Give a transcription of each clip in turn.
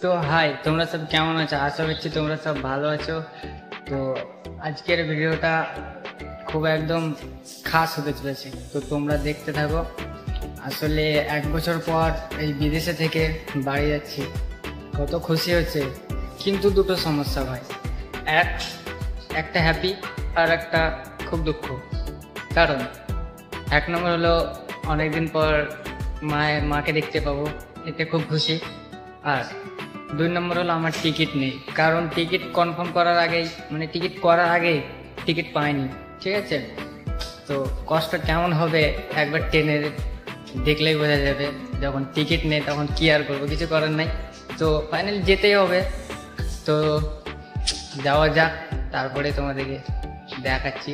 তো হাই, তোমরা সব কেমন আছো? আশা করছি তোমরা সব ভালো আছো। তো আজকের ভিডিওটা খুব একদম খাস হতে চলেছে, তো তোমরা দেখতে থাকো। আসলে 1 বছর পর এই বিদেশে থেকে বাড়ি যাচ্ছি, কত খুশি হচ্ছে, কিন্তু দুটো সমস্যা ভাই। একটা হ্যাপি আর একটা খুব দুঃখ। কারণ 1 নম্বর হলো অনেকদিন পর মাকে দেখতে পাবো, এতে খুব খুশি। আর 2 নম্বর হলো আমার টিকিট নেই, কারণ টিকিট কনফার্ম করার আগেই টিকিট পাইনি। ঠিক আছে, তো কষ্ট কেমন হবে একবার ট্রেনে দেখলেই বোঝা যাবে। যখন টিকিট নেই তখন কি আর করবো, কিছু করার নাই। তো ফাইনালি যেতেই হবে, তো যাওয়া যাক, তারপরে তোমাদেরকে দেখাচ্ছি।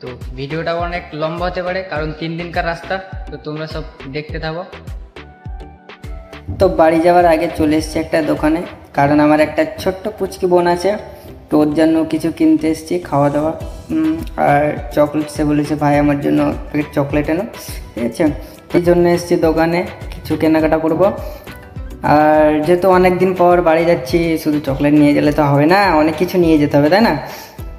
তো ভিডিওটাও অনেক লম্বা হতে পারে, কারণ 3 দিনকার রাস্তা। তো তোমরা সব দেখতে থাকো। তো বাড়ি যাওয়ার আগে চলে এসেছি একটা দোকানে, কারণ আমার একটা ছোট্ট পুচকি বোন আছে, তো ওর জন্য কিছু কিনতে এসেছি, খাওয়া দাওয়া আর চকলেট। সে বলেছে ভাই আমার জন্য প্যাকেট চকলেট এনো, ঠিক আছে। এই জন্য এসেছি দোকানে, কিছু কেনাকাটা করব। আর যেহেতু অনেক দিন পর বাড়ি যাচ্ছি, শুধু চকলেট নিয়ে গেলে তো হবে না, অনেক কিছু নিয়ে যেতে হবে, তাই না?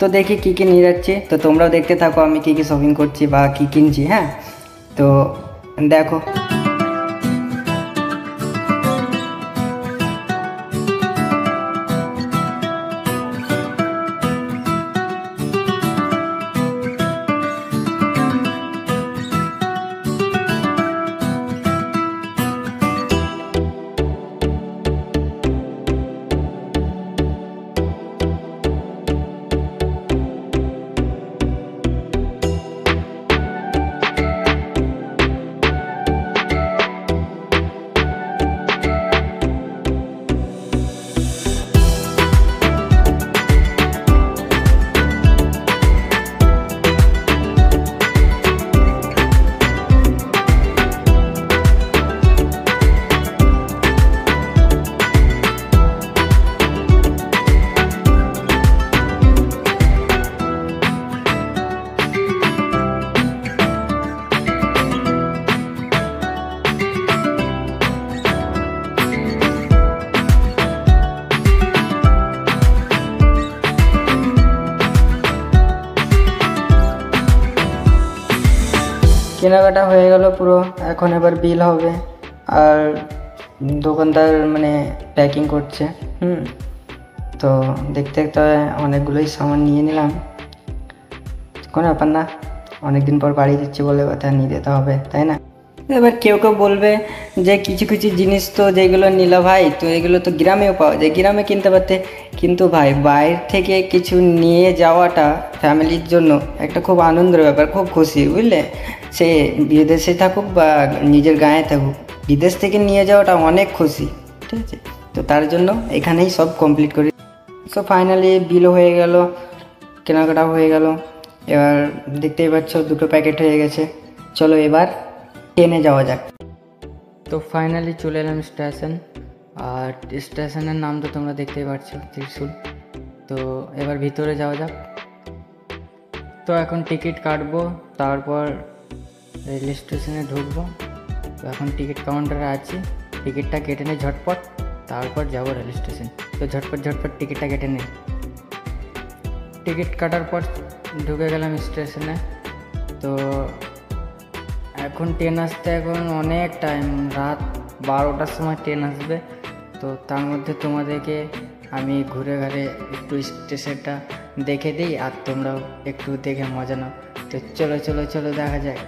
তো দেখি কী কী নিয়ে যাচ্ছি, তো তোমরাও দেখতে থাকো আমি কী কী শপিং করছি বা কী কিনছি। হ্যাঁ, তো দেখো। কেনাকাটা হয়ে গেল পুরো, এখন এবার বিল হবে। আর দোকানদার মানে প্যাকিং করছে। তো দেখতে দেখতে অনেকগুলোই সামান নিয়ে নিলাম, কোনো ব্যাপার না, অনেকদিন পর বাড়ি যাচ্ছি বলে কথা নিয়ে যেতে হবে, তাই না? এবার কেউ কেউ বলবে যে কিছু কিছু জিনিস তো যেগুলো নিল ভাই, তো এগুলো তো গ্রামেও পাওয়া যায়, গ্রামে কিনতে পারতে। কিন্তু ভাই বাইরে থেকে কিছু নিয়ে যাওয়াটা ফ্যামিলির জন্য একটা খুব আনন্দের ব্যাপার, খুব খুশি, বুঝলে? সে বিদেশে থাকুক বা নিজের গাঁয়ে থাকুক, বিদেশ থেকে নিয়ে যাওয়াটা অনেক খুশি, ঠিক আছে। তো তার জন্য এখানেই সব কমপ্লিট করি। সো ফাইনালি বিলও হয়ে গেল, কেনাকাটা হয়ে গেল। এবার দেখতেই পাচ্ছ 2টো প্যাকেট হয়ে গেছে। চলো এবার ট্রেনে যাওয়া যাক। তো ফাইনালি চলে এলাম স্টেশন, আর স্টেশনের নাম তো তোমরা দেখতেই পাচ্ছ, ত্রিশুল। তো এবার ভিতরে যাওয়া যাক। তো এখন টিকিট কাটবো, তারপর রেল স্টেশনে ঢুকবো। তো এখন টিকিট কাউন্টারে আছি, টিকিটটা কেটে নিই ঝটপট, তারপর যাবো রেল স্টেশন। তো ঝটপট টিকিটটা কেটে নিই। টিকিট কাটার পর ঢুকে গেলাম স্টেশনে। তো এখন ট্রেন আসতে এখন অনেক টাইম, রাত 12টার সময় ট্রেন আসবে। তো তার মধ্যে তোমাদেরকে আমি ঘুরে ঘুরে একটু স্টেশনটা দেখে দিই, আর তোমরাও একটু দেখে মজা নাও। তো চলো দেখা যায়।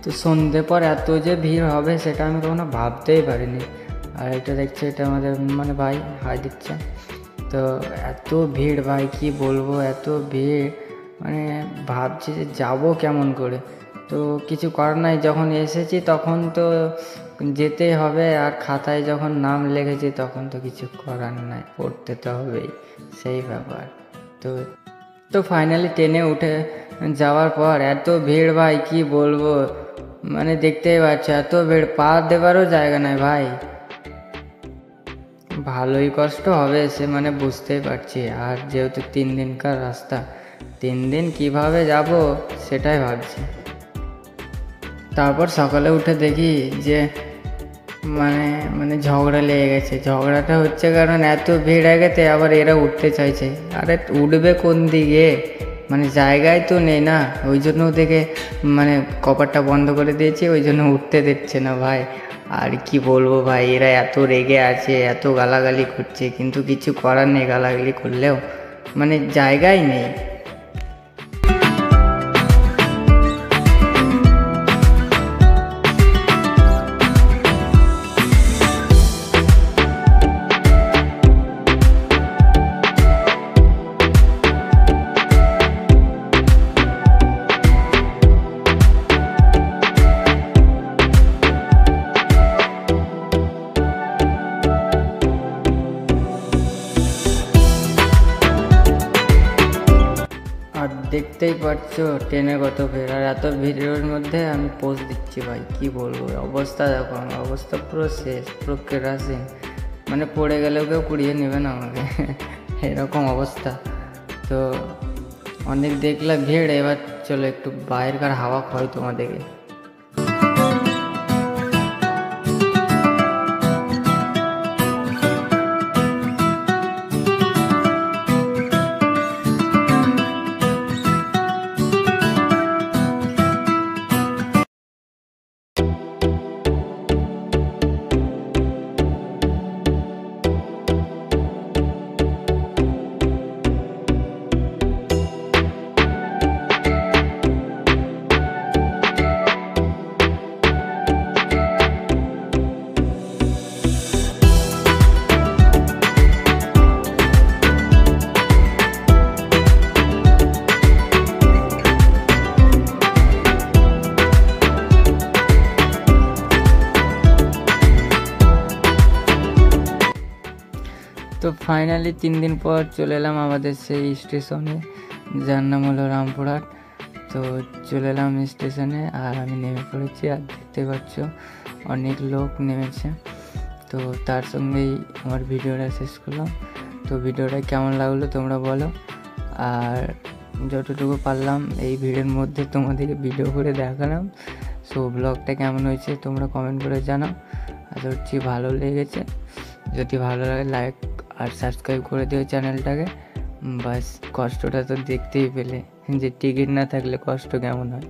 তো সন্ধ্যে পর এত যে ভিড় হবে সেটা আমি কখনো ভাবতেই পারিনি। আর এটা দেখছি, এটা আমাদের মানে ভাই হাই দিচ্ছে। তো এত ভিড় ভাই, কি বলবো, এত ভিড়, মানে ভাবছি যে যাবো কেমন করে। তো কিছু করার নাই, যখন এসেছি তখন তো যেতেই হবে, আর খাতায় যখন নাম লিখেছি তখন তো কিছু করার নাই, পড়তে তো হবেই, সেই ব্যাপার। তো তো ফাইনালি ট্রেনে উঠে যাওয়ার পর এত ভিড় ভাই, কি বলবো, মানে দেখতেই পাচ্ছ এত ভিড়, পা দেবারও জায়গা নাই ভাই। ভালোই কষ্ট হবে সে, মানে বুঝতেই পারছি। আর যেহেতু 3 দিনকার রাস্তা, 3 দিন কিভাবে যাব সেটাই ভাবছি। তারপর সকালে উঠে দেখি যে মানে মানে ঝগড়া লেগে গেছে। ঝগড়াটা হচ্ছে কারণ এত ভিড় হয়ে গেছে, আবার এরা উঠতে চাইছে। আরে উঠবে কোন দিকে, মানে জায়গায় তো নেই না, ওই জন্য ওদেরকে মানে কপারটা বন্ধ করে দিয়েছে, ওই জন্য উঠতে দিচ্ছে না ভাই। আর কি বলবো ভাই, এরা এত রেগে আছে, এত গালাগালি করছে, কিন্তু কিছু করার নেই, গালাগালি করলেও মানে জায়গায় নেই। আর দেখতেই পাচ্ছো ট্রেনে কত ভিড়, আর এত ভিড়ের মধ্যে আমি পোজ দিচ্ছি ভাই, কি বলবো, অবস্থা দেখো, আমার অবস্থা পুরো শেষ, পুরো কেরাসিন, মানে পড়ে গেলেও কেউ কুড়িয়ে নেবে না আমাকে এরকম অবস্থা। তো অনেক দেখলাম ভিড়, এবার চলো একটু বাইরেকার হাওয়া খাই তোমাদেরকে। তো ফাইনালি 3 দিন পর চলে এলাম আমাদের সেই স্টেশনে, যার নাম হলো রামপুরহাট। তো চলে এলাম স্টেশনে, আর আমি নেমে পড়েছি, আর দেখতে পাচ্ছ অনেক লোক নেমেছে। তো তার সঙ্গেই আমার ভিডিওটা শেষ করলাম। তো ভিডিওটা কেমন লাগলো তোমরা বলো, আর যতটুকু পারলাম এই ভিড়ের মধ্যে তোমাদেরকে ভিডিও করে দেখালাম। সো ব্লগটা কেমন হয়েছে তোমরা কমেন্ট করে জানাও। আশা করছি ভালো লেগেছে, যদি ভালো লাগে লাইক আর সাবস্ক্রাইব করে দিও চ্যানেলটাকে। বাস কষ্টটা তো দেখতেই পেলে, যে টিকিট না থাকলে কষ্ট কেমন হয়।